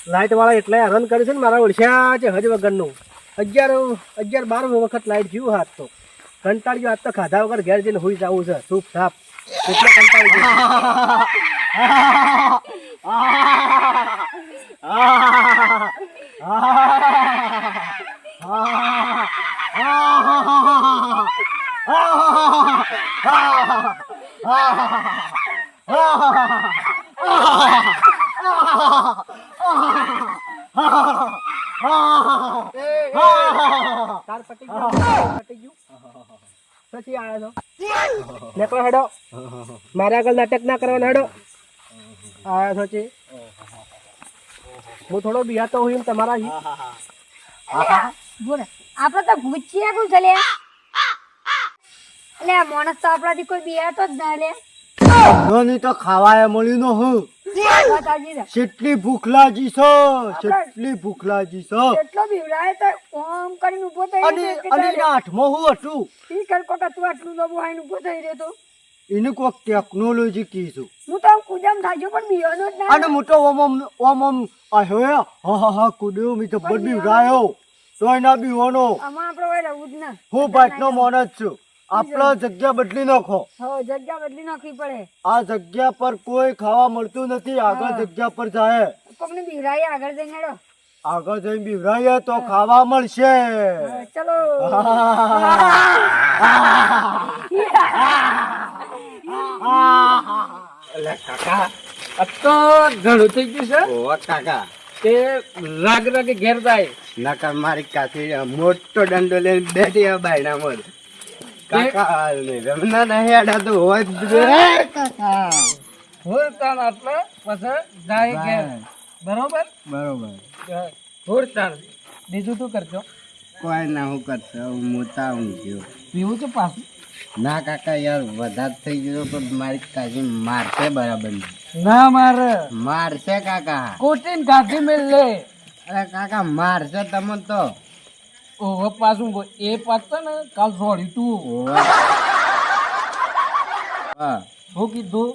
Light વાળા એટલે હેરાન કરે છે ને મારા ઓળખ્યા છે હજ વગરનું 11-12 વખત લાઈટ જીવ હાથ તો કંટાળી ગયો. આજ તો ખાધા વગર ઘેર જઈને હુઈ જવું છે સૂપ સાપ એટલે કંટાળી ગયો. તાર પટી ગયું પછી આવ્યો છો નીકળો હેડો મારા આગળ નાટક ના કરવાનો હેડો આવ્યો છો છે હું થોડો બિહાતો હું તમારા બોલે આપણે તો ભૂચીએ કોણ ચાલે એટલે આ માણસ તો આપણાથી કોઈ બિયાતો જ ના લે ધોની તો ખાવાય મળ્યું ન હું કેટલી ભૂખ લાગી છે કેટલી ભૂખ લાગી છે એટલો બીવડાય તો ઓમ કરીને ઊભો થઈ અને આઠમો હું હતું ઈ કર કોકા તું આટલું નબો આઈને ઊભો થઈ રહ્યો તો એને કોક ટેકનોલોજી કીધું હું તો કુજામ થાજો પણ બીવાનો જ ના અને મોટો ઓમ આયો હા કુડ્યો મી તો બડ બીવરાયો તોય ના બીવાનો આમાં આપણે હોય રહું જ ના હું બાટનો મોણ જ છું આપણા જગ્યા બદલી નાખો હો જગ્યા બદલી નાખવી પડે આ જગ્યા પર કોઈ ખાવા મળતું નથી આગળ જગ્યા પર જાય કોકને બીવરાય આગળ જઈને હેડો આગળ જઈને બીવરાઈએ તો ખાવા મળશે ચલો કાકા આ તો ઘણું થઈ ગયું છે ઓ કાકા તે રાગ રાગે ઘેર જાય નકર મારી કાકી મોટો દંડો લઈને બેઠી બાયણા મોર કાકા રમના નહીં આડા તો હોય જ હોરતાણ એટલે પછી જાય ઘેર બરોબર બરોબર હોરતાણ બીજું શું કરજો કોઈ ના હું કરશે હું મોટા ઊંઘ્યો પીવું છે પાછું ના કાકા યાર વધારે થઈ ગયો પણ મારી કાકી મારશે બરાબર ના મારે મારશે કાકા કોટીન કાઢી મેલ લે અરે કાકા મારશે તમે તો ઓહો પાછું એ પાછો ને કાલ છોડ્યું તું વાહ શું કીધું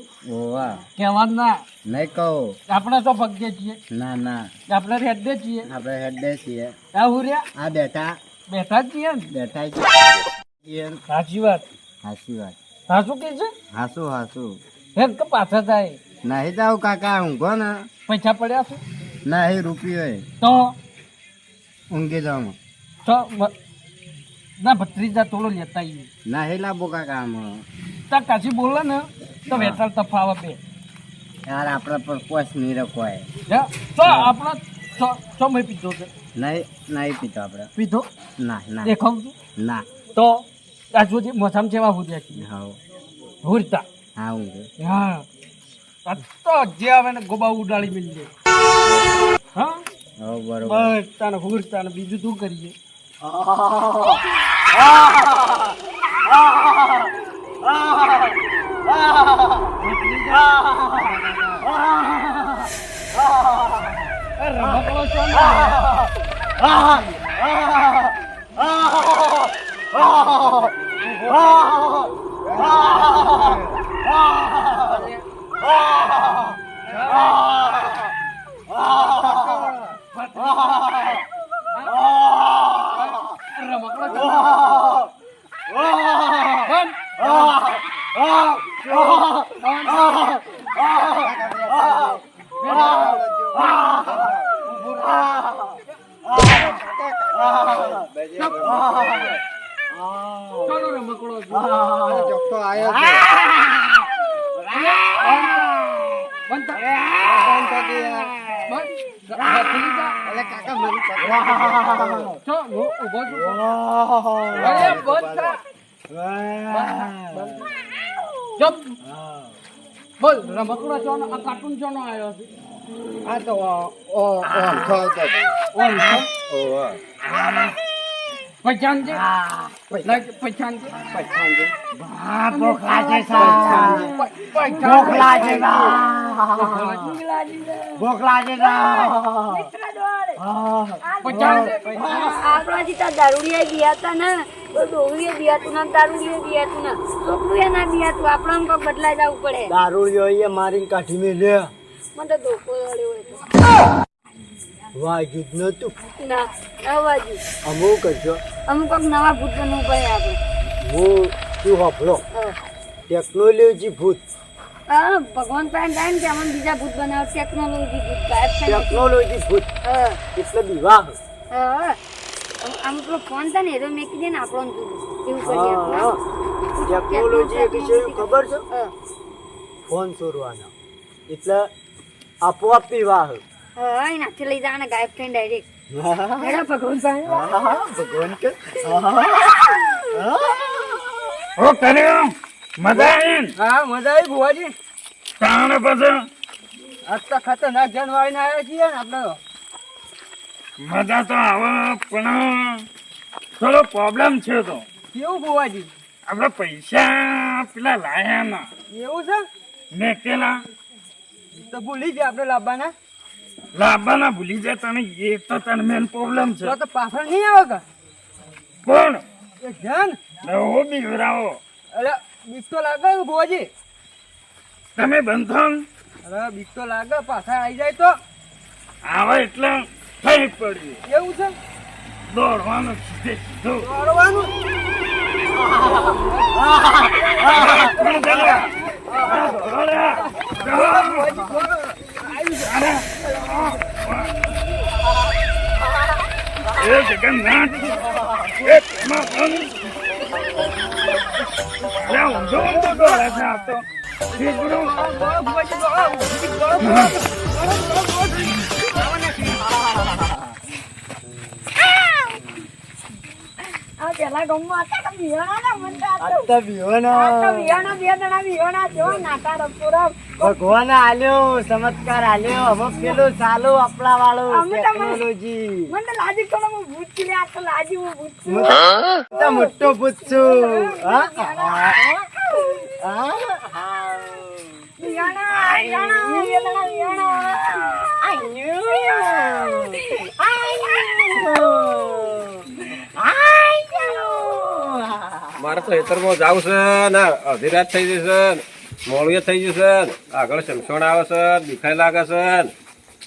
વાહ કહેવા ના નહીં કહો આપણે તો પગે છીએ ના ના આપણે રેડે છીએ આપણે હેડે છીએ આ હુર્યા આ બેઠા બેઠા જ છીએ ને બેઠા છીએ સાચી વાત હાસી વાત સાચું કે છે હાસુ હાસુ હેડ કે પાછા જાય નહીં જાવ કાકા ઊંઘો ને પૈસા પડ્યા છે નહીં રૂપિયો તો ઊંઘી જાઉં ના ભત્રીજા થોડો લેતા આવીએ નહીં લાવો કાકા આમાં તાર કાશી બોલે ને તો વેચાણ તફાવા બે યાર આપણે પર કોશ નહીં રખવાય તો આપણા ચો મેં પીધો છે નહીં પીતો આપણે પીધો ના ના દેખાવ છું ના તો આ સુધી મોસામ જેવા હુદ્યા છીએ હા હુરતા હા ઊંઘે હા આ તો જે આવે ને ગોબા ઉડાડી મિલ જાય હા હા બરોબર બસ તાને હુરતા ને બીજું શું કરીએ રમકડો છો ને ચોખ્ખો આવ્યો કાકા મને બોલ રમકડો છો ને આ કાર્ટૂન છો નો આવ્યો છે આ તો પછાણ છે પછાણ છે ભૂખ લાગે ભૂખ લાગે આપણાથી તો દારૂડિયા ગયા હતા ને તો ડોહરીએ દિયાતું ના દારૂડિયે દિયાતું ના છોકરું ના દિયાતું આપણા કોક બદલાઈ જવું પડે દારૂ મારીને કાઢી મેં લે મને તો ધોકો અડ્યો હોય તો વાગ્યું જ નતું. ના અવાજ અમુક કરજો અમુક કોક નવા ભૂત બનવું પડે આપણે હું તું હોભળો હા. ટેકનોલોજી ભૂત હા ભગવાન પાસે જાય ને કે અમને બીજા ભૂત બનાવ ટેકનોલોજી ભૂત ગાયબ થઈ ગઈ. ટેકનોલોજી ભૂત હા એટલે વિવાહ. હા આમ પેલો ફોન છે ને એરો મેકી દે ને આપણો ને તું એવું કરીએ આપણે. હા ટેકનોલોજી એટલે શું ખબર છે? હા. ફોન ચોરવાનો એટલે આપોઆપ વિવાહ. હા એનાથી લઈ જવાના ગાયબ થઈને ડાયરેક્ટ હેડો ભગવાન પાસે ભગવાન કે ઓ કર્યો મજા આવી હા મજા આવી ભુવાજી. તાણે પછી આજ તો ખતરનાક જાનવાઈને આવ્યા છીએ ને આપણે તો. મજા તો આવે પણ થોડો પ્રોબ્લેમ છે તો કેવું ભુવાજી? આપણે પૈસા પેલા લાયા ના એવું છે? મેકેલા તો ભૂલી ગયા આપણે લાવવાના. લાવવાના ભૂલી જાય તને એ તો તને મેન પ્રોબ્લેમ છે તો પાછળ નહીં આવે કે પણ એ ધ્યાન. નવો બીવરાવો અરે બીક તો લાગે ને ભુવાજી. તમે બંધન અરે બીક તો લાગે પાછા આવી જાય તો. આવે એટલે થઈ પડ્યું એવું છે? દોડવાનું સીધે સીધું દોડવાનું. પણ ચાલ્યા. દોડ્યા. ભુવાજી, દોડો. એ જગન્નાથ એ તેમાં પણ અરે ઊંધો ઊંધો દોડે છે આ તો શીગડું. દોડો, ભુવાજી, દોડો. દોડો, આ પેલા ગામમાં હતા કે વિહોણા ને મનતા આ તો વિહોણા. વિહોણા બે જણા વિહોણા જો નાટા રપુરા ભગવાન આલ્યો ચમત્કાર આલ્યો. હવે પેલું ચાલુ આપણા વાળું અમે તો ટેકનોલોજી. મને તો લાજી કોણ હું ભૂત છું લે, આ તો લાજી હું ભૂત છું હું તો મોટો ભૂત છું. હા? હા? વિહોણા વિહોણા બે જણા વિહોણા મારે તો ખેતરમાં જાવું છે ને અડધી રાત થઈ જશે ને મોડું થઈ જશે ને આગળ સમસણ આવે છે દુખાઈ લાગે છે ને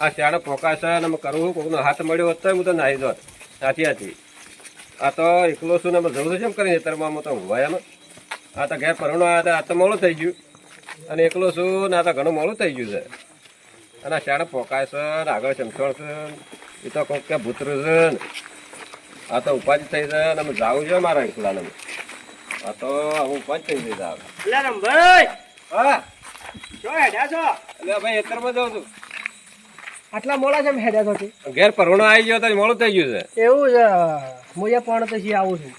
આ શાળે પોકાય છે ને અમે કરવું કોઈનો હાથ મળ્યો હોત તો હું તો નાહી દોત સાચી હતી. આ તો એકલો છું ને અમે જવું છે કેમ કરીને ખેતરમાં તો ઊંઘવાય એમ. આ તો ઘેર પરણો આવ્યા હતા આ તો મોડું થઈ ગયું અને એકલો છું ને આ તો ઘણું મોડું થઈ ગયું છે અને આ શાળે પોકાય છે ને આગળ સમસણ છે એ તો કોઈક કે ભૂતરું છે ને આ તો ઉપાધિ થઈ જાય ને અમે જાવું છે મારા એકલાને. આ તો હું ઉપાધિ થઈ જઈ જાવ. લે રમભાઈ, હા શું હેડ્યા છો? એટલે ભાઈ ખેતરમાં જાઉં છું. આટલા મોડા છે હેડ્યા છો તે? ઘેર પરણો આવી ગયો તો મોડું થઈ ગયું છે. એવું છે. હું એ પણ તો શી આવું છું.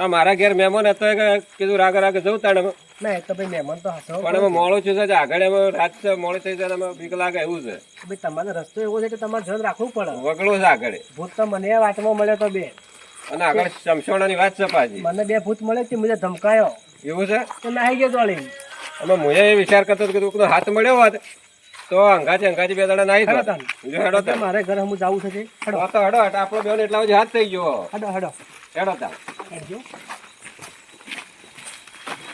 આ મારા ઘેર મહેમાન હતો કે કીધું રાગે રાગે જવું તાણે ના એ તો ભાઈ મહેમાન તો હસો. પણ એમાં મોડું છું છે આગળ એમાં રાત છે મોડી થઈ જાય એમાં બીક લાગે એવું છે. ભાઈ તમારો રસ્તો એવો છે કે તમારે ધ્યાન રાખવું પડે. વગડું છે આગળ ભૂત તો મને વાટમાં મળ્યો તો બે. અને આગળ શમશોણાની વાત છે પાછી. મને બે ભૂત મળે તે મને ધમકાયો એવું છે. તો નાહી ગયો દોડી. અમે હું એ વિચાર કરતો હતો કે કોઈનો હાથ મળ્યો હોત તો અંગાથી બે દાડા નાહી હેડો દો. તાન. જો હેડો તાન. મારે ઘરે હું જાવું છે તે. હેડો હા તો હેડો હેડો આપણો બેન એટલા બધી હાથ થઈ ગયો. હેડો હેડો હેડો તાન. હેડજો.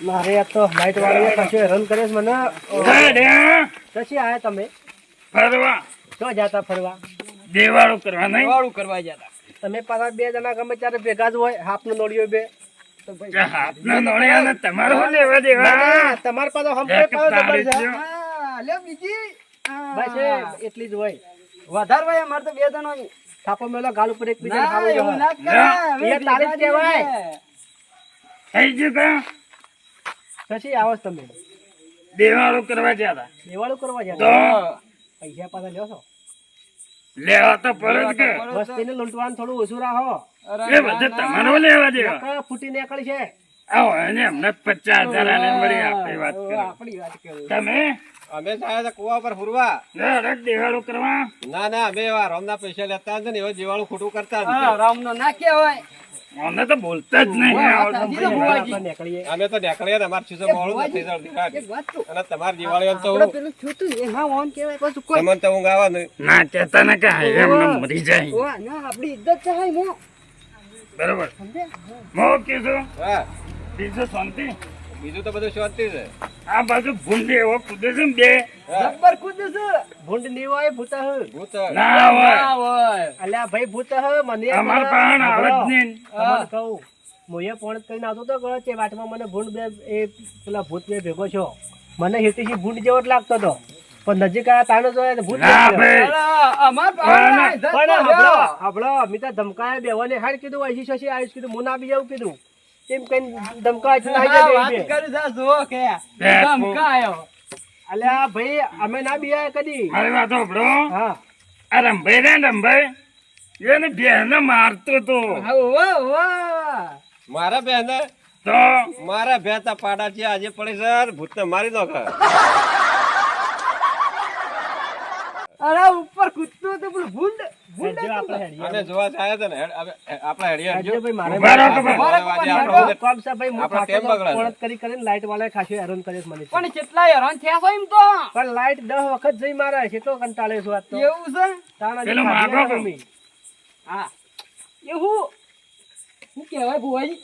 મારે આ તો લાઈટ વાળી કશું હેરાન કરે છે મને. દાડ્યા કશી આયા તમે? ફરવા તો જાતા ફરવા? દેવાળું કરવા નહીં વાળું કરવા જતા. તમે પાછા બે જણા ગમે ત્યારે ભેગા જ હોય. હાફનો નોળિયો બે. તો ભાઈ કે હાથના નોળિયાને તમારે શું લેવા દેવા ના, તમારે પાછો હંપે એક પાછો તાળી જબર છે. થયો. હા, લે બીજી. બસ એટલી જ હોય. વધારે હોય અમારે તો બે જણો થાપો મેલો ગાલ ઉપર એક બીજાને ખાવું જોઈએ. એ તારી જ કહેવાય. થઈ ગયું કે પછી આવો છો તમે દેવાળું કરવા ગયા હતા દેવાળું કરવા તો જાય. પૈસા પાછા લ્યો છો? લેવા તો પડે જ કે વસ્તીને લૂંટવાનું થોડું ઓછું રાખો. એ બધે તમારે લેવા દેવા નકર ફૂટી નીકળી છે. આવો એને અમને 50,000 આલે મળી આપણી વાત કરો આપણી વાત કરી. તમે અમે આવ્યા હતા કુવા પર ફરવા. ડાયરેક્ટ દેવાળું કરવા ના ના અમે એવા રામના પૈસા લેતા જ ને એવા જીવાળું ખોટું કરતા જ હા, નથી. રામનો ના કહેવાય. અમને તો બોલતા જ નહીં આવડતું. આપણે નીકળીએ. અમે તો નીકળ્યા ને અમારે ચીજો મોડું નથી થયું દીકરા. એક વાત કહું. અને તમારી દિવાળી તો આપણે પેલું છૂટું એમાં ઓન કહેવાય પાછું કોઈ. તમને તો ઊંઘ આવે નહીં. ના કહેતા ને કે હાય એમને મરી જાય ઓવા, ના, આપણી ઇજ્જત છે મો. બરોબર સમજે? મો કીધું હા બીજું શાંતિ બીજું તો બધું શાંતિ છે. આ બાજુ ભૂંડી એવો કૂદે છે ને બે. જબ્બર કૂદે છે. ભૂંડ નહીં હોય, ભૂત હ. ભૂત ના હોય. અલ્યા ભાઈ ભૂત હ, મને અમાર પાસે આવે જ નહીં. તમને કહું, હું એ ફોન કરીને આવતો હતો ગળો તે વાટમાં મને ભૂંડ બે એ પેલા ભૂત બે ભેગો છો. મને હેતીથી ભૂંડ જેવો જ લાગતો હતો, પણ નજીક આવ્યા તાનો જોયા તો ભૂત ના લાગ્યો. ભાઈ. પણ હબળો મેં તો ધમકાયા બેવાને હાડ કીધું આઈસી શશી આવીશ કીધું હું ના બી જાઉં કીધું એમ કઈ ધમકાય છે અલ્યા ભાઈ અમે ના બિયા કદી. મારી વાત સાંભળો. હા આ રંભાઈ રે ને રંભાઈ, એને બેને મારતો તો. મારા બેન તો મારા ભેતા પાડા છે આજે પડે છે ભૂતને મારી નાખે. અરે ઉપર કૂદતું હતું પેલું ભૂંડ આપણે અને જોવા જાય છે ને આપણા હેડિયા જો. ભાઈ મારે ઉભા રહો તમે. આજે આપણો કોમ છે ભાઈ હું આપણો ટેમ બગડે છે. ફોન કરીને લાઈટ વાળા ખાસી હેરાન કરે છે મને પણ કેટલા હેરાન થયા છો એમ તો પણ લાઈટ 10 વખત જઈ મારે કેટલો કંટાળે છું આજ તો એવું છે તાના પેલો જે માગો ખાધી તો. મમ્મી. હા એવું શું કહેવાય ભુવાજી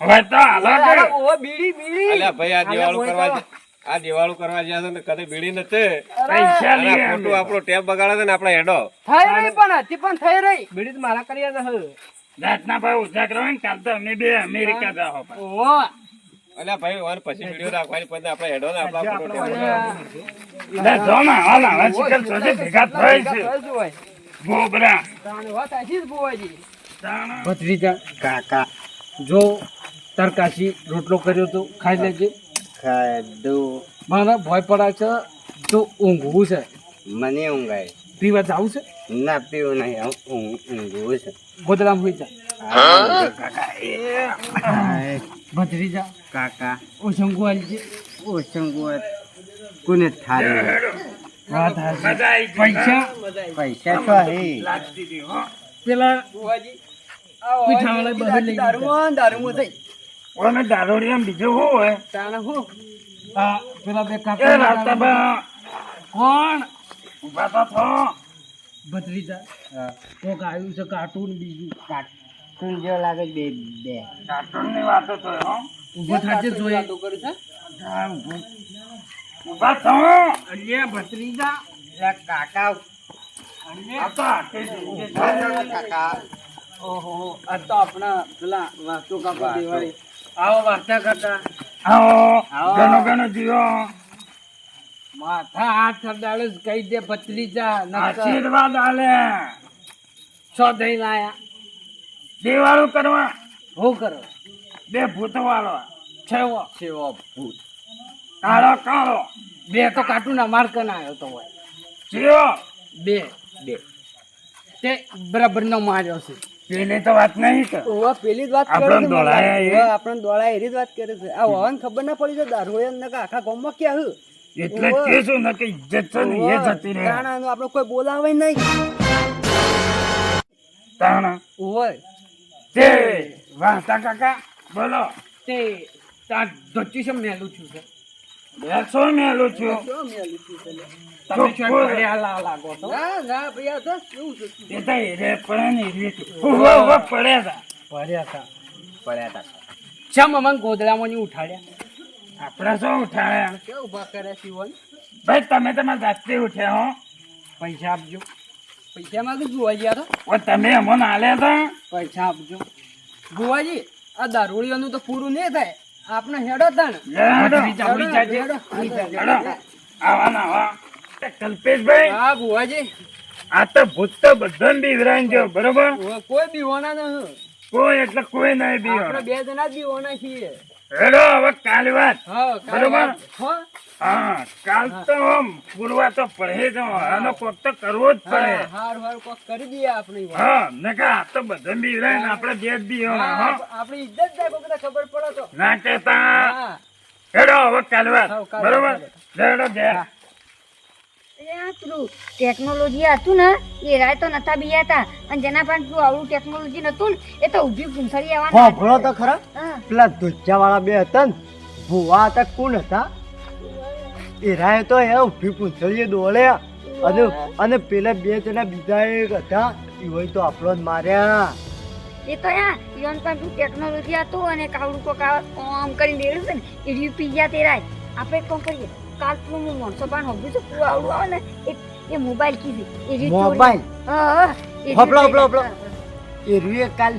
હવે તો હાલો કે. ઓ બીડી બીડી અલ્યા ભાઈ આ દિવાળું અલ્યા કરવા આ દિવાળું કરવા જ્યાં છે ને કદી બીડી નથી. પૈસા અને લઈએ આ ખોટું આપણો ટેપ બગાડે છે ને આપણે હેડો. થઈ રહી પણ હતી પણ થઈ રહી બીડી તો મારા કર્યા ન હે રાતના ભાઈ ઉજાગ રહો ને કાલ તો અમે બે અમેરિકા જાઓ. ઓ અલ્યા ભાઈ ઓન પછી વિડીયો રાખવાની પછી આપણે હેડો ને આપણા ખોટો ટેપ બગાડે. લે જો ને હાલ હવે શિખર ચોથી ભેગા થાય છે. ગોબરા. વાત આશી જ ભુવાજી તાણા. ભત્રીજા કાકા જો તરકાશી રોટલો કર્યો તો ખાઈ લેજે ખાધું મારા ભય પડા છે તો ઊંઘવું છે મને ઊંઘાય પીવા જાવું છે ના પીવું નહીં ઊંઘવું છે ગોદડામાં હોઈ જા કાકા ભત્રીજા કાકા ઓછંગુ આલજે ઓછંગુઆ કોને થારી વાત હાચી. મજા આવી ગઈ. પૈસા પૈસા તો હે લાગતી હતી, હો. પેલા ભુવાજી પીઠાવાળા બહાર લઈ ગયા. દારૂમાં થઈ ઓને દારૂડિયામાં બીજું શું હોય? તાણે હું આ પેલા બે એ કાકા રાતાબા. કોણ? ઊભા તો થો. ભત્રીજા કોક આવ્યું છે કાર્ટૂન બીજું કાર્ટૂન જેવો લાગે બે બે કાર્ટૂનની વાતો તો, હો. ઊભો થાજે જોઈએ વાતો કરું છે હા, ઊભા થો. અલ્યા ભત્રીજા કાકા આ તો હાથે જ. કાકા ઓહો આ તો આપણા પેલા વાતો કાપા દેવાય આવો વાર્તા કરતા આવો ઘણો ઘણો જીવો. માથા હાથ અડાડે જ કહી દે ભત્રીજા આશીર્વાદ આલે. છો દઈ લાયા દિવાળું કરવા હું કરો બે ભૂત વાળો. છેવો સેવો ભૂત કાળો કાળો બે તો કાર્ટૂન અમાર કન આવ્યો તો હોય જીવો. બે બે તે બરાબર નો માર્યો છે પેલી તો વાત નહીં કે ઓવા પેલી જ વાત કરે આપણને છે દોડાયા એ. ઓવા આપણને દોડાયા એરી જ વાત કરે છે આ વાહન ખબર ના પડી છે દારૂડિયા ને આખા ગામમાં ક્યાં હું એટલે જ કહેશું ને કે ઇજ્જત છે ને એ જતી રહે. તાણાનું આપણે કોઈ બોલાવે નહીં તાણા. ઓય તે વાહતા કાકા બોલો. તે ત્યાં ધોતી છે મેલું છું છે બેસો મેલું છું. તમે શું ચોખ્ખું. પડ્યા લાગો તો ના ના ભૈયા તો કેવું છે એ તો હેરે પડે ને હેરે તો. ઉભા ઉભા પડ્યા હતા. પડ્યા હતા પડ્યા હતા ચમ અમન ગોદડામાં ની ઉઠાડ્યા આપણે શું ઉઠાડ્યા? કેવું ઉભા કર્યા શિવન ભાઈ તમે તમારા જાતે ઉઠ્યા હો. પૈસા આપજો પૈસા માંગે ભુવાજી આ તો ઓ તમે અમને આલ્યા હતા. પૈસા આપજો ભુવાજી આ દારૂડિયાનું તો પૂરું નહીં થાય આપણે હેડો તાણ લે હેડો. ભત્રીજા ઉઈ જાજે. હેડો. આવા ના આવા. તે કલ્પેશભાઈ હા ભુવાજી આ તો ભૂત તો બધાને બીવરાઈ ગયો બરોબર. ઓવે, કોઈ બીવાના નહીં કોઈ એટલે કોઈ નહીં આપણે બીવો. બે જણા જ બીવાના છીએ હેડો હવે કાલ વાત. હા બરોબર. હા હા કાલ તો આમ પૂરવા તો પડે જ. આનો કોક તો કરવો જ પડે. હાર હાર કોક કરી દઈએ આપણી વાત. હા નકા આ તો બધા બીવરાય ને આપણે બે જ બીવવાના, હો. આપણી ઇજ્જત જાય કોકને ખબર પડે તો ના કહેતા. હા હેડો હવે કાલ વાત. હા, કાલ બરોબર વાત. હેડો ઘેર. પેલું ટેકનોલોજી હતું ને એ રાય તો નતા બિયાતા અને જેના પાસે પેલું આવડું ટેકનોલોજી નતું ને એ તો ઊભી પૂંછડી આવવાના ભણો તો ખરા હા. પેલા ધોચા વાળા બે હતા ને ભુવા હતા કોણ હતા એ રાય તો એ ઉભી પૂંછડીએ દોડ્યા અને પેલા બે જણા બીજા એક હતા એ હોય તો આપણો જ માર્યા એ તો યા યોન પણ તું ટેકનોલોજી હતું અને કાવડું કોક આમ કરીને દેડું છે ને એ રહ્યું પી ગયા તેરાય આપણે એક કામ કરીએ કાલ તું હું માણસો પણ હોબી છું તું આવડું આવે ને એ મોબાઈલ કીધી એ રહ્યું મોબાઈલ? હા હપલો, હપલો, હપલો. એ રૂએ કાલ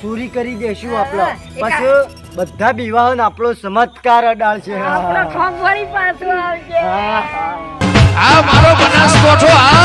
ચોરી કરી દેશું આપણો. હા, પછી બધા વિવાહ આપણો ચમત્કાર અડાળ છે. આપણો ઠોંગ વળી પાછું આવશે હા. આ મારો બનાસકોઠો આ